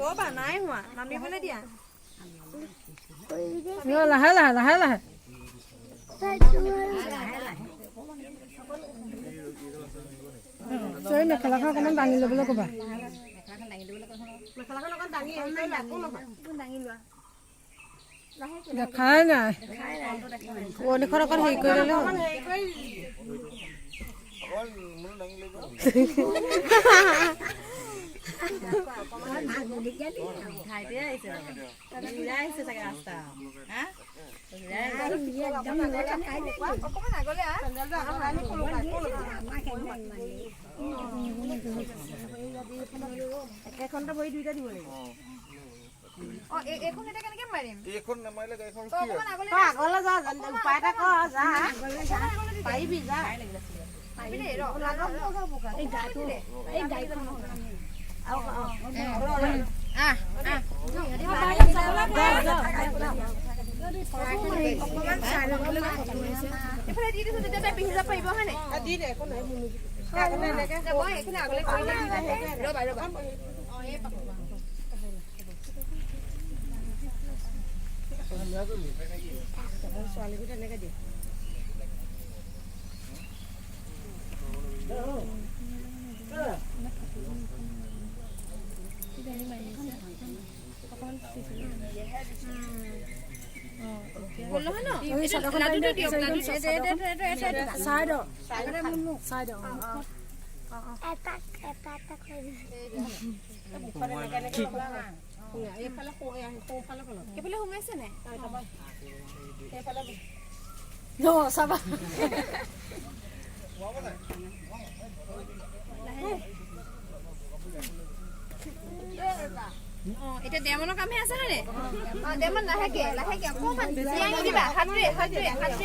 ৰ'বা নাই হোৱা নামিবলৈ দিয়া লাহে লাহে লাহে লাহে মেখেলাখন অকণমান দাঙি ল'বলৈ ক'বা মেখেলাখন অকণ দাঙি দাঙি লোৱা দেখাই নাই পুৰণিখন অকণ হেৰি কৰি ল'লে একেখনতে ভৰি দুইটা দিব লাগিব এইখন এটা কেনেকে মাৰিম এইখন নামাৰিলে গাড়ীখন আগলৈ যা উপায় এটা কৰ যা পাৰিবি যা ছোৱালীবোৰ তেনেকে দিয়ে এইফালে সোমাইছে নাই চাবা এতিয়া ডেমনৰ কামহে আছে নে ডেমন লাহেকে লাহেকে অকমান দিবা হাতৰে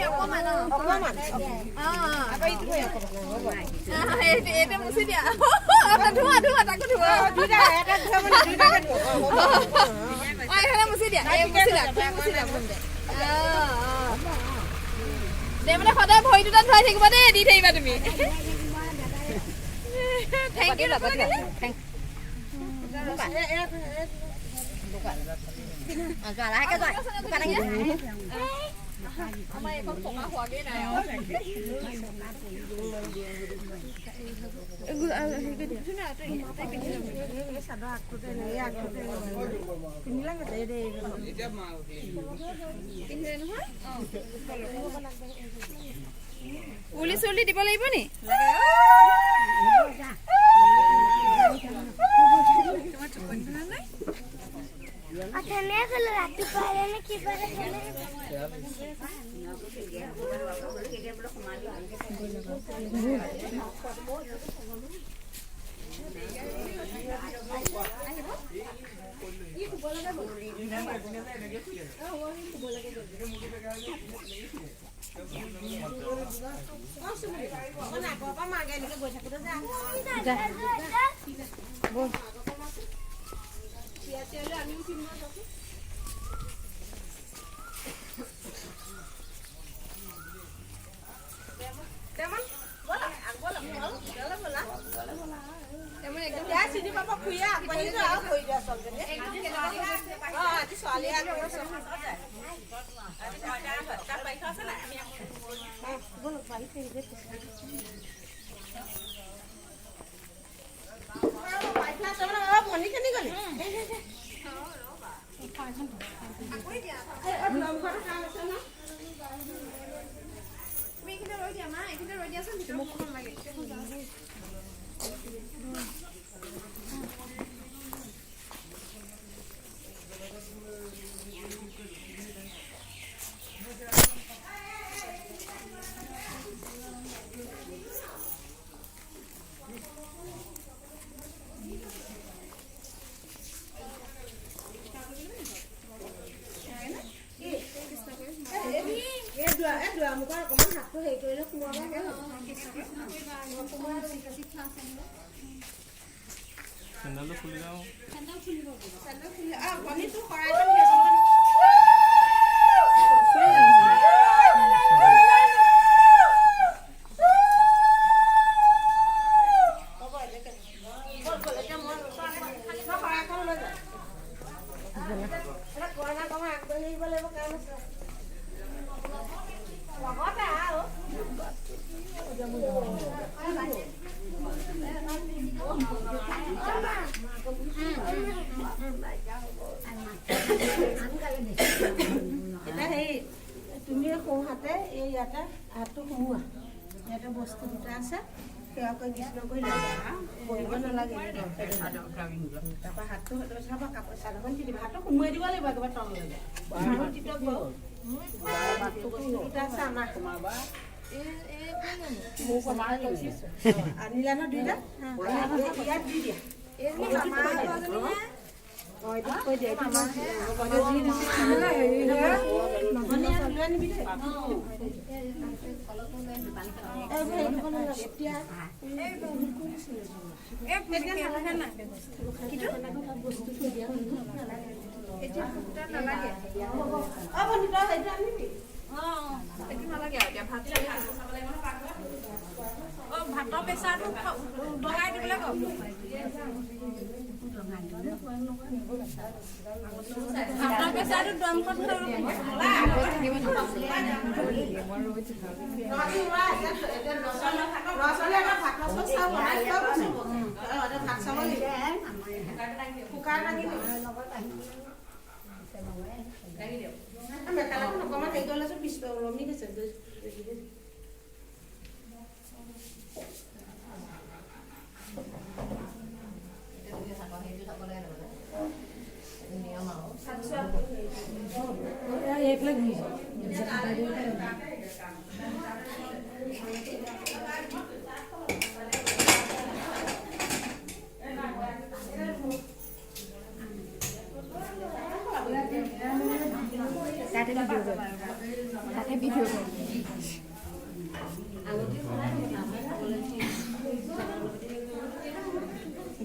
অকমান এটা মুচি দিয়া ধোৱা তাকো ধোৱা মুচি দিয়া ডেমনে সদায় ভৰি দুটা ধুৱাই থাকিবা দেই দি থাকিবা তুমি থেংক ইউ উলি চুলি দিব লাগিব নি Sandal fully now. তুমি সোঁহাতে এই ইয়াতে হাতটো সোমোৱা ইয়াতে বস্তু দুটা আছে সেয়াকৈ কৃষ্ণ কৰি বহিব নালাগে তাৰপৰা হাতটো চাবা কাপোৰ চাদৰখন দি দিবা হাতটো সোমোৱাই দিব লাগিব একেবাৰে তললৈ আনিলা ন দুইটা ইয়াত দি দিয়া ভাতৰ প্ৰেচাৰটো বঢ়াই দিবলৈ কওক ভাতৰ প্ৰেচাৰটো দমকত মেখেলাখন অকণমান হেৰি কৰিলেচোন পিছ ওলমি গৈছে তাতে ভিডিঅ'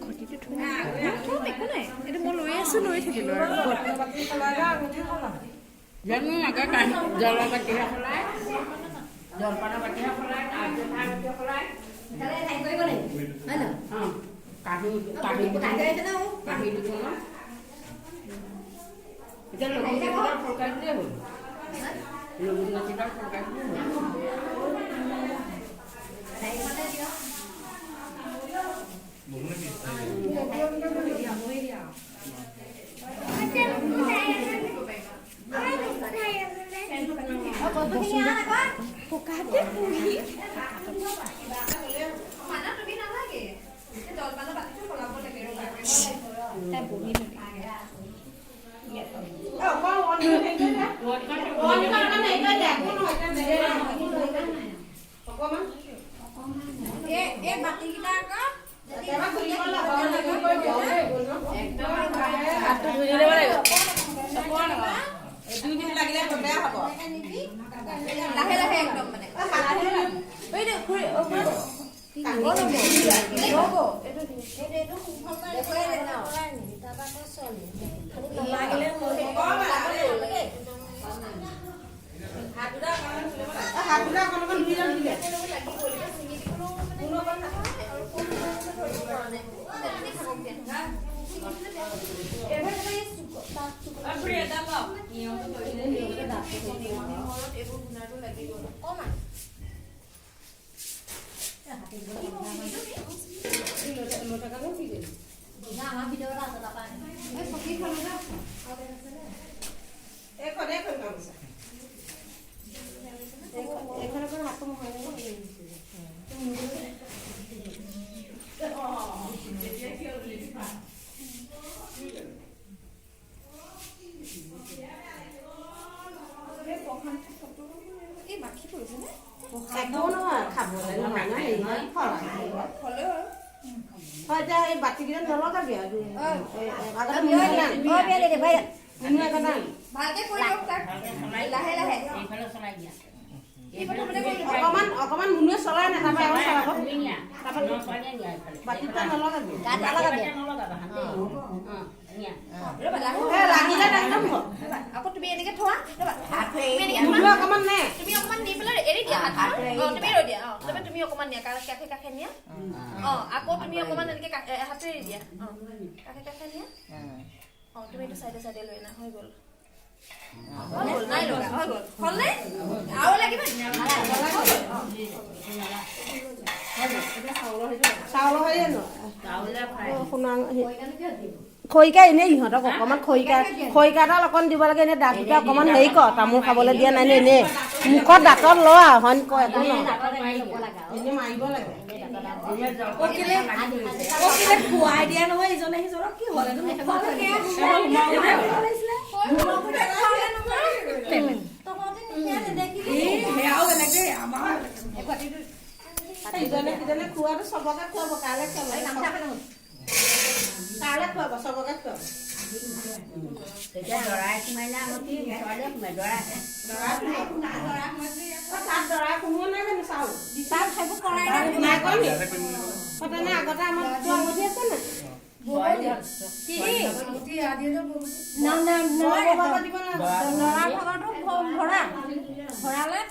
ঘটিটো একো নাই এইটো মই লৈ আছো লৈ থাকিলো এইটো সাইডে সাইডে লৈ না হৈ গল নাই লগা হৈ গল হলনে আও লাগিব চাউল হয় জানো শুনা খৰিকা এনেই ইহঁতক অকণমান খৰিকাডাল অকণ দিব লাগে এনেই দাঁতকেইটা অকণমান হেৰি কৰ তামোল খাবলৈ দিয়া নাই এনেই মুখত দাঁতত ল হন কয় একো নহয় এনেই মাৰিব লাগে খুৱাই দিয়া নহয় ইজনে সিজনক কি হ'ল ইজনে খোৱাটো চবকে খুৱাব কাইলৈ খুৱাব চবকে খুৱাব এতিয়া দৰাই সোমাইলে আমতি ঘৰলে সোমাই দৰাই তাত দৰাই সোমোৱা নাই জানো চাউল তাত সেইবোৰ কৰাই নাই কয় নি তেনে আগতে আমাৰ আঙুঠি আছে নাই নৰা ভাগৰটো ভৰালে